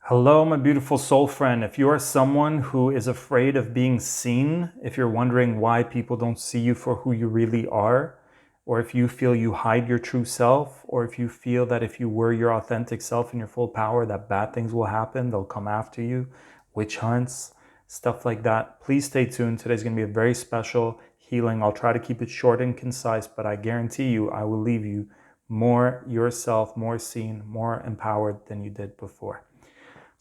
Hello, my beautiful soul friend. If you are someone who is afraid of being seen, if you're wondering why people don't see you for who you really are, or if you feel you hide your true self, or if you feel that if you were your authentic self in your full power, that bad things will happen, they'll come after you, witch hunts, stuff like that, please stay tuned. Today's going to be a very special healing. I'll try to keep it short and concise, but I guarantee you I will leave you more yourself, more seen, more empowered than you did before.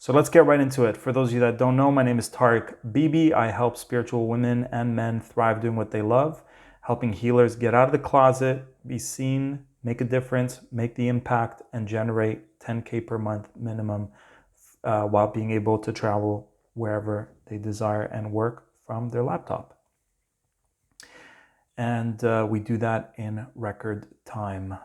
So let's get right into it. For those of you that don't know, my name is Tarek. Bibi. I help spiritual women and men thrive doing what they love, helping healers get out of the closet, be seen, make a difference, make the impact, and generate 10K per month minimum while being able to travel wherever they desire and work from their laptop. And we do that in record time.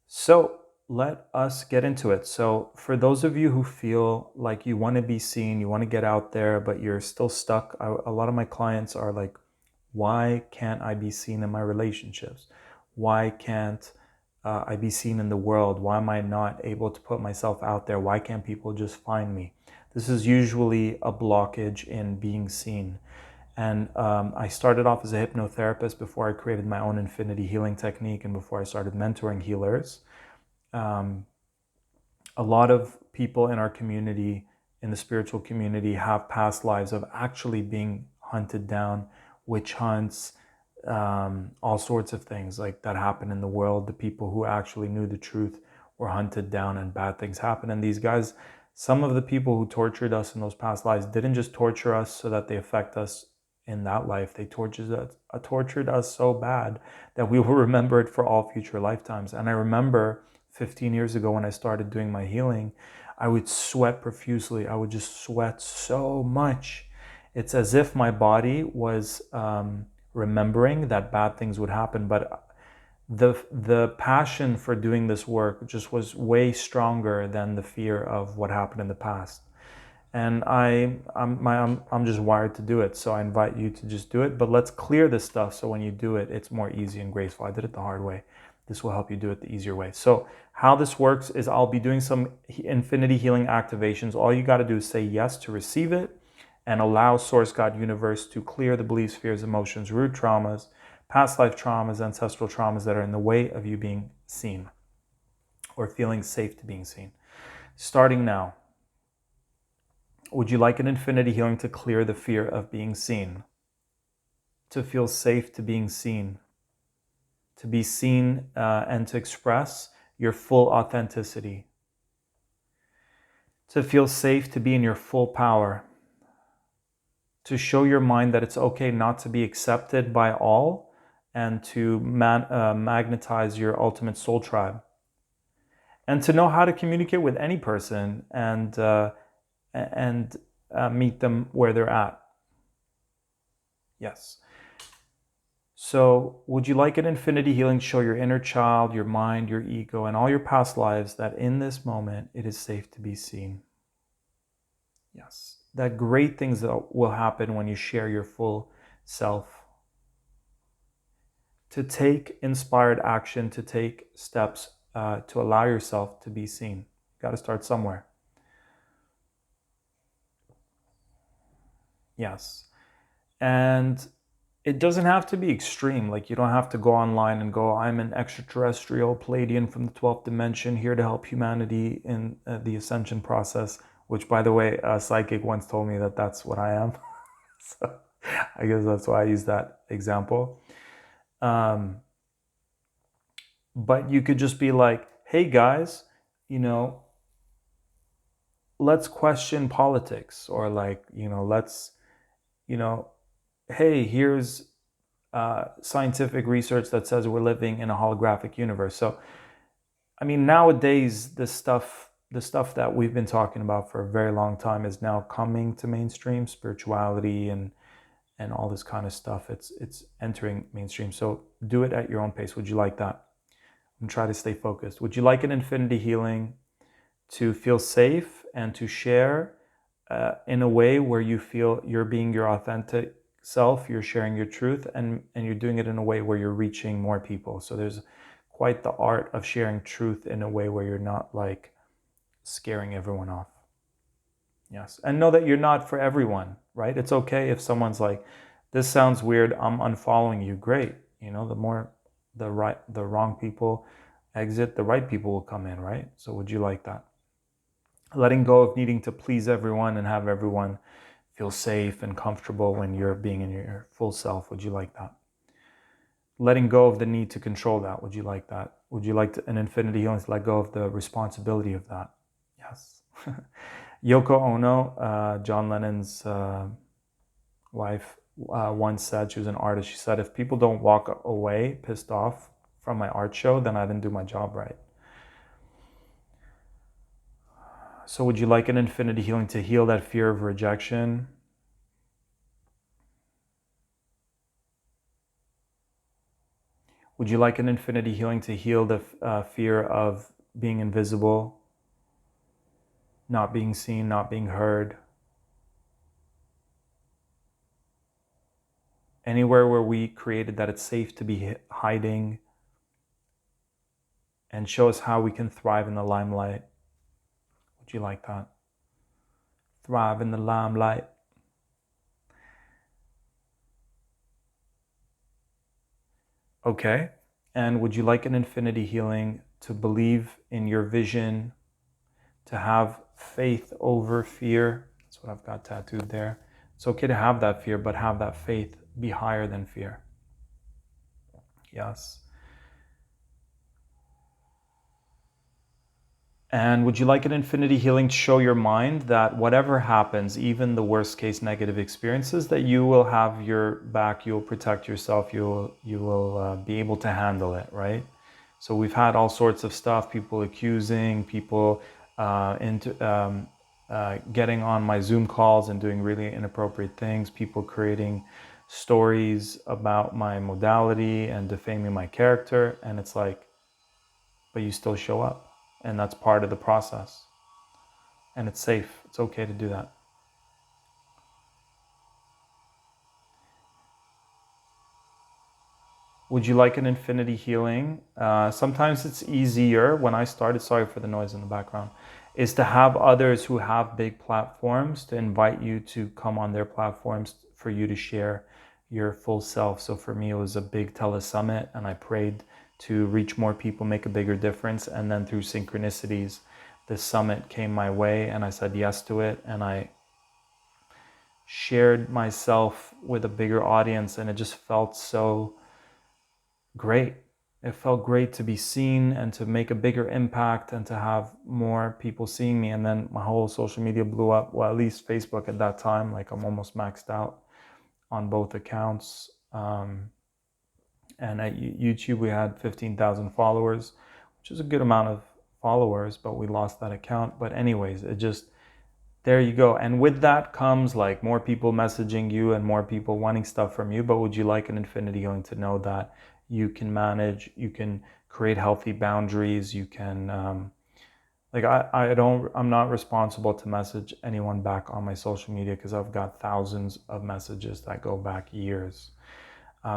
So let us get into it. So for those of you who feel like you want to be seen, you want to get out there, but you're still stuck, a lot of my clients are like, why can't I be seen in my relationships? Why can't I be seen in the world? Why am I not able to put myself out there? Why can't people just find me? This is usually a blockage in being seen. And I started off as a hypnotherapist before I created my own infinity healing technique and before I started mentoring healers. A lot of people in our community, in the spiritual community, have past lives of actually being hunted down, witch hunts, all sorts of things like that happen in the world. The people who actually knew the truth were hunted down and bad things happen. And these guys, some of the people who tortured us in those past lives didn't just torture us so that they affect us in that life. They tortured us so bad that we will remember it for all future lifetimes. And I remember 15 years ago when I started doing my healing, I would sweat profusely. I would just sweat so much. It's as if my body was remembering that bad things would happen, but the passion for doing this work just was way stronger than the fear of what happened in the past. And I'm just wired to do it. So I invite you to just do it. But let's clear this stuff so when you do it, it's more easy and graceful. I did it the hard way. This will help you do it the easier way. So how this works is I'll be doing some infinity healing activations. All you got to do is say yes to receive it and allow Source God Universe to clear the beliefs, fears, emotions, root traumas, past life traumas, ancestral traumas that are in the way of you being seen or feeling safe to being seen. Starting now. Would you like an infinity healing to clear the fear of being seen? To feel safe to being seen? To be seen and to express your full authenticity? To feel safe to be in your full power? To show your mind that it's okay not to be accepted by all and to magnetize your ultimate soul tribe? And to know how to communicate with any person and meet them where they're at. Yes. So would you like an infinity healing to show your inner child, your mind, your ego, and all your past lives that in this moment it is safe to be seen? Yes. That great things that will happen when you share your full self. To take inspired action, to take steps to allow yourself to be seen. You got to start somewhere. Yes. And it doesn't have to be extreme. Like you don't have to go online and go, I'm an extraterrestrial Palladian from the 12th dimension here to help humanity in the ascension process, which by the way, a psychic once told me that that's what I am. So I guess that's why I use that example. But you could just be like, hey guys, let's question politics, or like, let's, hey, here's scientific research that says we're living in a holographic universe. So, I mean, nowadays, the stuff that we've been talking about for a very long time is now coming to mainstream, spirituality and all this kind of stuff. It's entering mainstream. So do it at your own pace. Would you like that? And try to stay focused. Would you like an infinity healing to feel safe and to share in a way where you feel you're being your authentic self, you're sharing your truth, and you're doing it in a way where you're reaching more people? So there's quite the art of sharing truth in a way where you're not like scaring everyone off. Yes. And know that you're not for everyone, right? It's okay if someone's like, this sounds weird, I'm unfollowing you. Great. The more the wrong people exit, the right people will come in, right? So would you like that? Letting go of needing to please everyone and have everyone feel safe and comfortable when you're being in your full self. Would you like that? Letting go of the need to control that. Would you like that? Would you like an infinity healing to let go of the responsibility of that? Yes. Yoko Ono, John Lennon's wife, once said, she was an artist, she said, if people don't walk away pissed off from my art show, then I didn't do my job right. So would you like an infinity healing to heal that fear of rejection? Would you like an infinity healing to heal the fear of being invisible, not being seen, not being heard? Anywhere where we created that it's safe to be hiding, and show us how we can thrive in the limelight. Would you like that? Thrive in the limelight. Okay. And would you like an infinity healing to believe in your vision, to have faith over fear? That's what I've got tattooed there. It's okay to have that fear, but have that faith be higher than fear. Yes. And would you like an infinity healing to show your mind that whatever happens, even the worst case negative experiences, that you will have your back, you will protect yourself, you will be able to handle it, right? So we've had all sorts of stuff, people accusing, people getting on my Zoom calls and doing really inappropriate things, people creating stories about my modality and defaming my character, and it's like, but you still show up. And that's part of the process. And it's safe. It's okay to do that. Would you like an infinity healing? Sometimes it's easier when I started, sorry for the noise in the background, is to have others who have big platforms to invite you to come on their platforms for you to share your full self. So for me, it was a big telesummit, and I prayed to reach more people, make a bigger difference. And then through synchronicities, this summit came my way and I said yes to it. And I shared myself with a bigger audience, and it just felt so great. It felt great to be seen and to make a bigger impact and to have more people seeing me. And then my whole social media blew up. Well, at least Facebook at that time, like I'm almost maxed out on both accounts. And at YouTube, we had 15,000 followers, which is a good amount of followers, but we lost that account. But anyways, it just, there you go. And with that comes like more people messaging you and more people wanting stuff from you. But would you like an infinity healing to know that you can manage, you can create healthy boundaries, you can, I'm not responsible to message anyone back on my social media because I've got thousands of messages that go back years.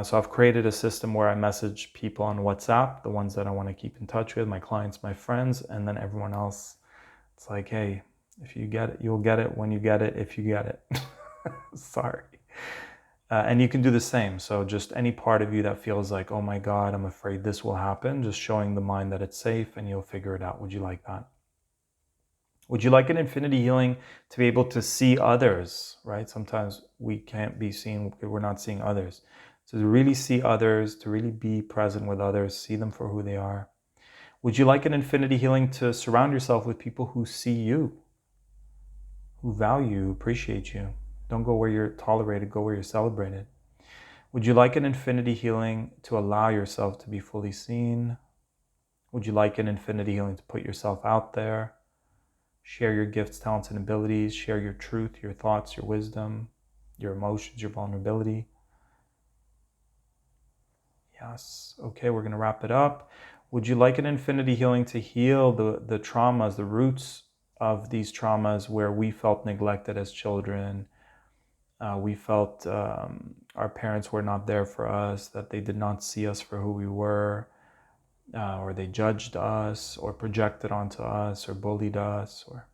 So I've created a system where I message people on WhatsApp, the ones that I want to keep in touch with, my clients, my friends, and then everyone else. It's like, hey, if you get it, you'll get it when you get it, if you get it. Sorry. And you can do the same. So just any part of you that feels like, oh my God, I'm afraid this will happen, just showing the mind that it's safe and you'll figure it out. Would you like that? Would you like an infinity healing to be able to see others, right? Sometimes we can't be seen because we're not seeing others. So to really see others, to really be present with others, see them for who they are. Would you like an infinity healing to surround yourself with people who see you, who value you, appreciate you? Don't go where you're tolerated, go where you're celebrated. Would you like an infinity healing to allow yourself to be fully seen? Would you like an infinity healing to put yourself out there? Share your gifts, talents, and abilities. Share your truth, your thoughts, your wisdom, your emotions, your vulnerability. Yes. Okay, we're going to wrap it up. Would you like an infinity healing to heal the traumas, the roots of these traumas where we felt neglected as children? We felt our parents were not there for us, that they did not see us for who we were, or they judged us, or projected onto us, or bullied us, or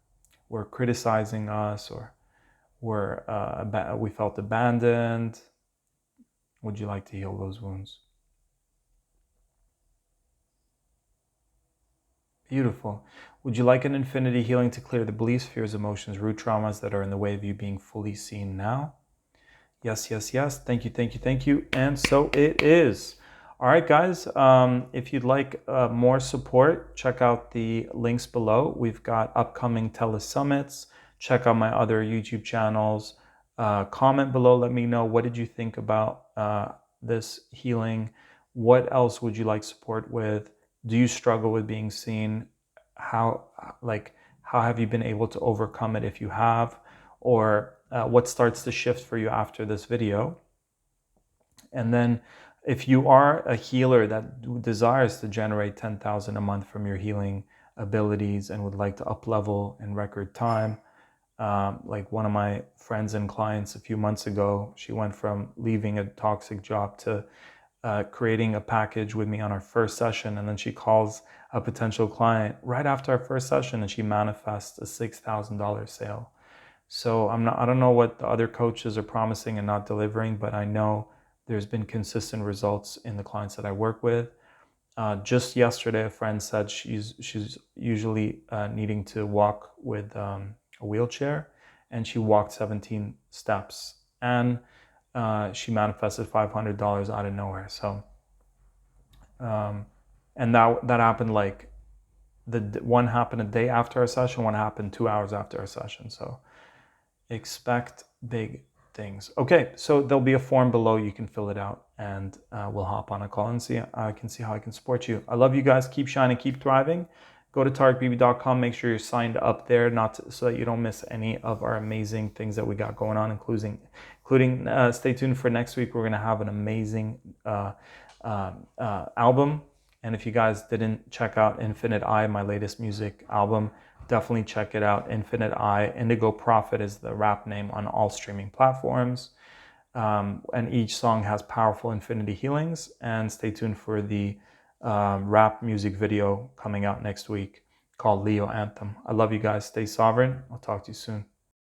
were criticizing us, or we felt abandoned. Would you like to heal those wounds? Beautiful. Would you like an infinity healing to clear the beliefs, fears, emotions, root traumas that are in the way of you being fully seen now? Yes, yes, yes. Thank you, thank you, thank you. And so it is. All right, guys. If you'd like more support, check out the links below. We've got upcoming telesummits. Check out my other YouTube channels. Comment below. Let me know, what did you think about this healing? What else would you like support with? Do you struggle with being seen? How how have you been able to overcome it, if you have? Or what starts to shift for you after this video? And then if you are a healer that desires to generate 10,000 a month from your healing abilities and would like to up level in record time, like one of my friends and clients a few months ago, she went from leaving a toxic job to creating a package with me on our first session, and then she calls a potential client right after our first session and she manifests a $6,000 sale. So I don't know what the other coaches are promising and not delivering, but I know there's been consistent results in the clients that I work with. Just yesterday, a friend said she's usually needing to walk with a wheelchair, and she walked 17 steps, and she manifested $500 out of nowhere. So, and that happened like one happened a day after our session, one happened 2 hours after our session. So expect big things. Okay, so there'll be a form below. You can fill it out, and we'll hop on a call and see. I can see how I can support you. I love you guys. Keep shining, keep thriving. Go to tarekbibi.com. Make sure you're signed up there, so that you don't miss any of our amazing things that we got going on, including stay tuned for next week. We're gonna have an amazing album. And if you guys didn't check out Infinite Eye, my latest music album, definitely check it out. Infinite Eye. Indigo Prophet is the rap name on all streaming platforms. And each song has powerful infinity healings. And stay tuned for the rap music video coming out next week called Leo Anthem. I love you guys. Stay sovereign. I'll talk to you soon.